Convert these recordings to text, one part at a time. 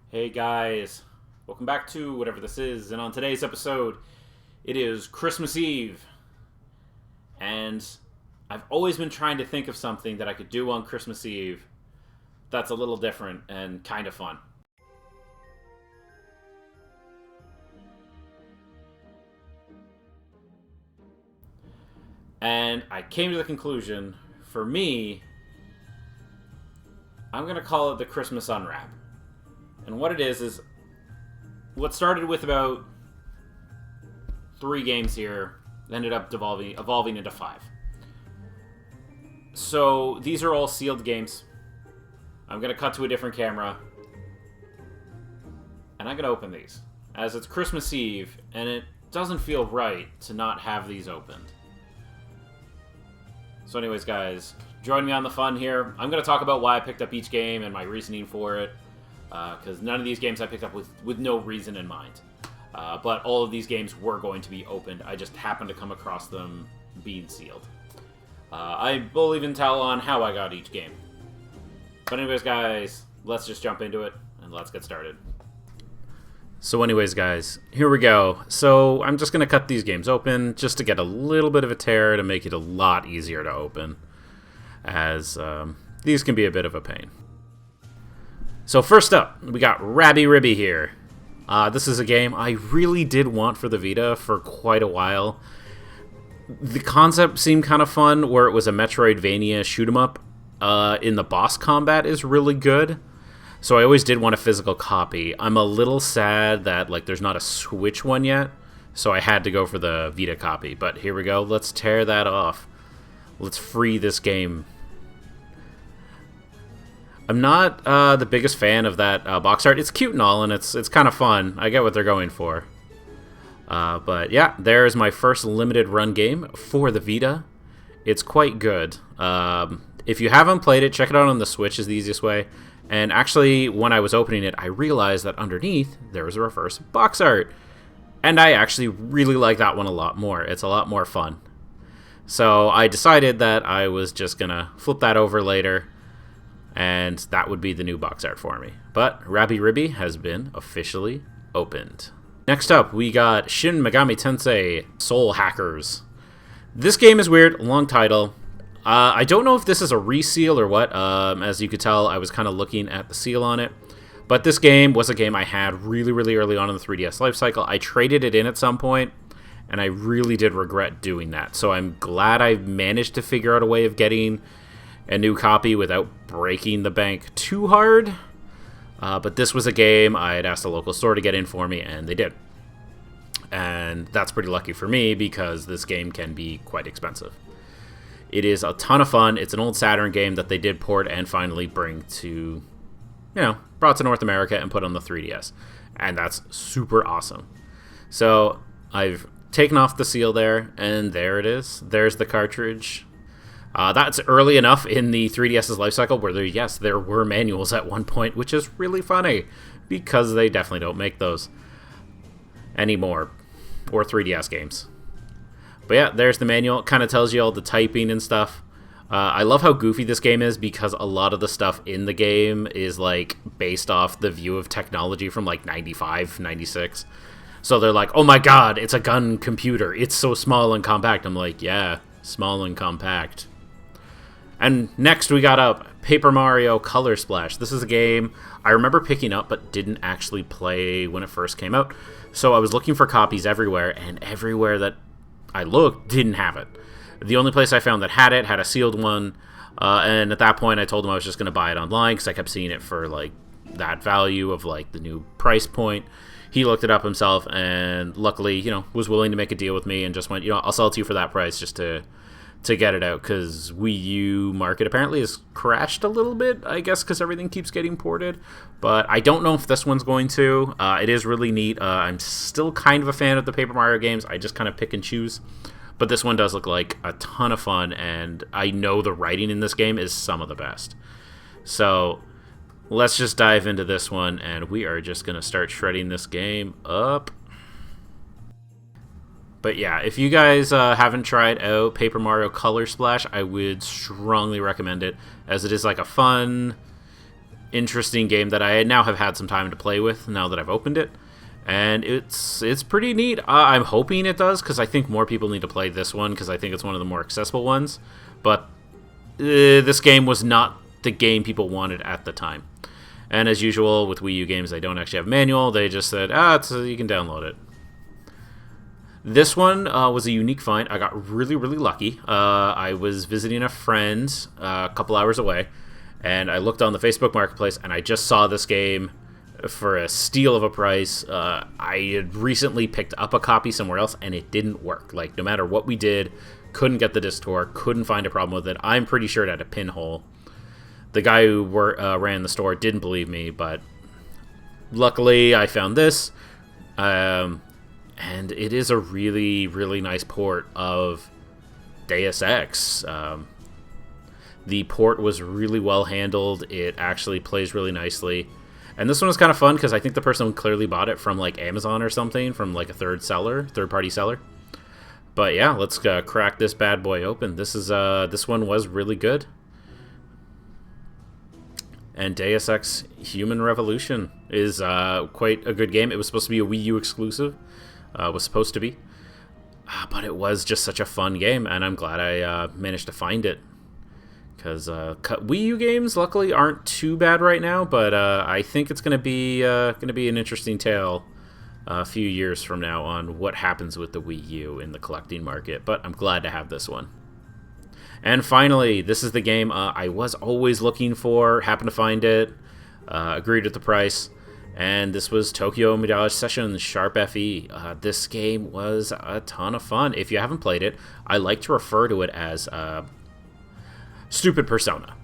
Hey guys, welcome back to whatever this is, and on today's episode, it is Christmas Eve, and I've always been trying to think of something that I could do on Christmas Eve that's a little different and kind of fun. And I came to the conclusion, for me, I'm going to call it the Christmas Unwrap. And what it is what started with about 3 games here ended up evolving into 5. So these are all sealed games. I'm going to cut to a different camera. And I'm going to open these. As it's Christmas Eve, and it doesn't feel right to not have these opened. So anyways, guys, join me on the fun here. I'm going to talk about why I picked up each game and my reasoning for it. Because none of these games I picked up with no reason in mind. But all of these games were going to be opened. I just happened to come across them being sealed. I will even tell on how I got each game. But anyways, guys, let's just jump into it, and let's get started. So anyways, guys, here we go. So I'm just going to cut these games open just to get a little bit of a tear to make it a lot easier to open. As these can be a bit of a pain. So first up, we got Ribby here. This is a game I really did want for the Vita for quite a while. The concept seemed kind of fun, where it was a Metroidvania shoot-'em-up. In the boss combat is really good. So I always did want a physical copy. I'm a little sad that there's not a Switch one yet, so I had to go for the Vita copy. But here we go. Let's tear that off. Let's free this game. I'm not the biggest fan of that box art. It's cute and all, and it's kind of fun. I get what they're going for. But yeah, there's my first limited run game for the Vita. It's quite good. If you haven't played it, check it out on the Switch is the easiest way. And actually, when I was opening it, I realized that underneath there was a reverse box art. And I actually really like that one a lot more. It's a lot more fun. So I decided that I was just going to flip that over later. And that would be the new box art for me. But Ribby has been officially opened. Next up, we got Shin Megami Tensei Soul Hackers. This game is weird, long title. I don't know if this is a reseal or what. As you could tell, I was kind of looking at the seal on it. But this game was a game I had really, really early on in the 3DS lifecycle. I traded it in at some point, and I really did regret doing that. So I'm glad I managed to figure out a way of getting a new copy without breaking the bank too hard. But this was a game I had asked a local store to get in for me, and they did. And that's pretty lucky for me because this game can be quite expensive. It is a ton of fun. It's an old Saturn game that they did port and finally brought to North America and put on the 3DS. And that's super awesome. So I've taken off the seal there, and there it is. There's the cartridge. That's early enough in the 3DS's lifecycle where there were manuals at one point, which is really funny because they definitely don't make those anymore, or 3DS games. But yeah, there's the manual. It kind of tells you all the typing and stuff. I love how goofy this game is because a lot of the stuff in the game is based off the view of technology from 95, 96. So they're like, oh my god, it's a gun computer. It's so small and compact. I'm like, yeah, small and compact. And next we got up Paper Mario Color Splash. This is a game I remember picking up but didn't actually play when it first came out. So I was looking for copies everywhere, and everywhere that I looked didn't have it. The only place I found that had it had a sealed one, and at that point I told him I was just going to buy it online because I kept seeing it for that value of the new price point. He looked it up himself and luckily, was willing to make a deal with me and just went, I'll sell it to you for that price just to get it out, because Wii U market apparently has crashed a little bit, I guess, because everything keeps getting ported. But I don't know if this one's going to. It is really neat. I'm still kind of a fan of the Paper Mario games. I just kind of pick and choose. But this one does look like a ton of fun, and I know the writing in this game is some of the best. So let's just dive into this one, and we are just going to start shredding this game up. But yeah, if you guys haven't tried out Paper Mario Color Splash, I would strongly recommend it, as it is a fun interesting game that I now have had some time to play with now that I've opened it. And it's pretty neat. I'm hoping it does, because I think more people need to play this one, because I think it's one of the more accessible ones. But this game was not the game people wanted at the time. And as usual with Wii U games, they don't actually have a manual. They just said, you can download it. This one was a unique find. I got really, really lucky. I was visiting a friend a couple hours away, and I looked on the Facebook Marketplace, and I just saw this game for a steal of a price. I had recently picked up a copy somewhere else, and it didn't work. Like, no matter what we did, couldn't get the disc to work, couldn't find a problem with it. I'm pretty sure it had a pinhole. The guy who ran the store didn't believe me, but luckily I found this. And it is a really, really nice port of Deus Ex. The port was really well handled. It actually plays really nicely. And this one was kind of fun because I think the person clearly bought it from like Amazon or something, from like a third-party seller. But yeah, let's crack this bad boy open. This one was really good. And Deus Ex Human Revolution is quite a good game. It was supposed to be a Wii U exclusive. Was supposed to be. But it was just such a fun game, and I'm glad I managed to find it. Because Wii U games, luckily, aren't too bad right now, but I think it's going to be an interesting tale a few years from now on what happens with the Wii U in the collecting market. But I'm glad to have this one. And finally, this is the game I was always looking for, happened to find it, agreed with the price. And this was Tokyo Mirage Sessions Sharp FE. This game was a ton of fun. If you haven't played it, I like to refer to it as Stupid Persona.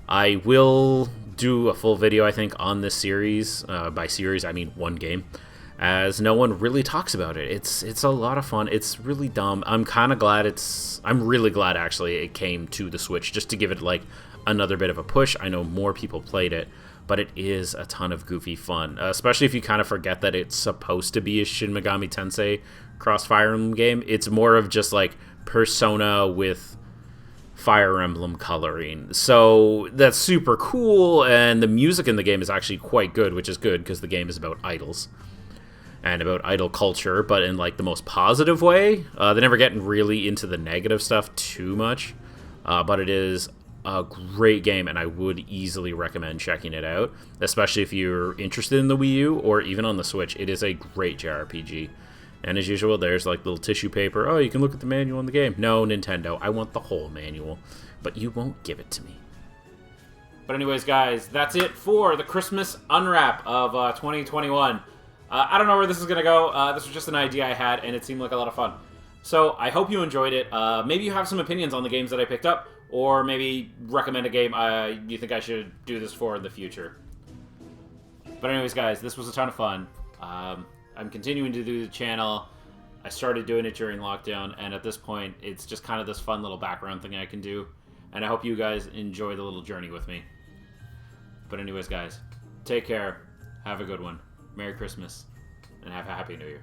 I will do a full video, I think, on this series. By series, I mean one game, as no one really talks about it. It's a lot of fun. It's really dumb. I'm kind of glad I'm really glad, actually, it came to the Switch, just to give it, like, another bit of a push. I know more people played it. But it is a ton of goofy fun, especially if you kind of forget that it's supposed to be a Shin Megami Tensei cross Fire Emblem game. It's more of just like Persona with Fire Emblem coloring. So that's super cool, and the music in the game is actually quite good, which is good because the game is about idols and about idol culture, but in like the most positive way. They're never getting really into the negative stuff too much, but it is a great game, and I would easily recommend checking it out, especially if you're interested in the Wii U or even on the Switch. It is a great JRPG. And as usual, there's like little tissue paper. Oh, you can look at the manual in the game. No, Nintendo, I want the whole manual, but you won't give it to me. But anyways, guys, that's it for the Christmas unwrap of 2021. I don't know where this is going to go. This was just an idea I had, and it seemed like a lot of fun. So I hope you enjoyed it. Maybe you have some opinions on the games that I picked up, or maybe recommend a game you think I should do this for in the future. But anyways, guys, this was a ton of fun. I'm continuing to do the channel. I started doing it during lockdown, and at this point, it's just kind of this fun little background thing I can do. And I hope you guys enjoy the little journey with me. But anyways, guys, take care. Have a good one. Merry Christmas. And have a Happy New Year.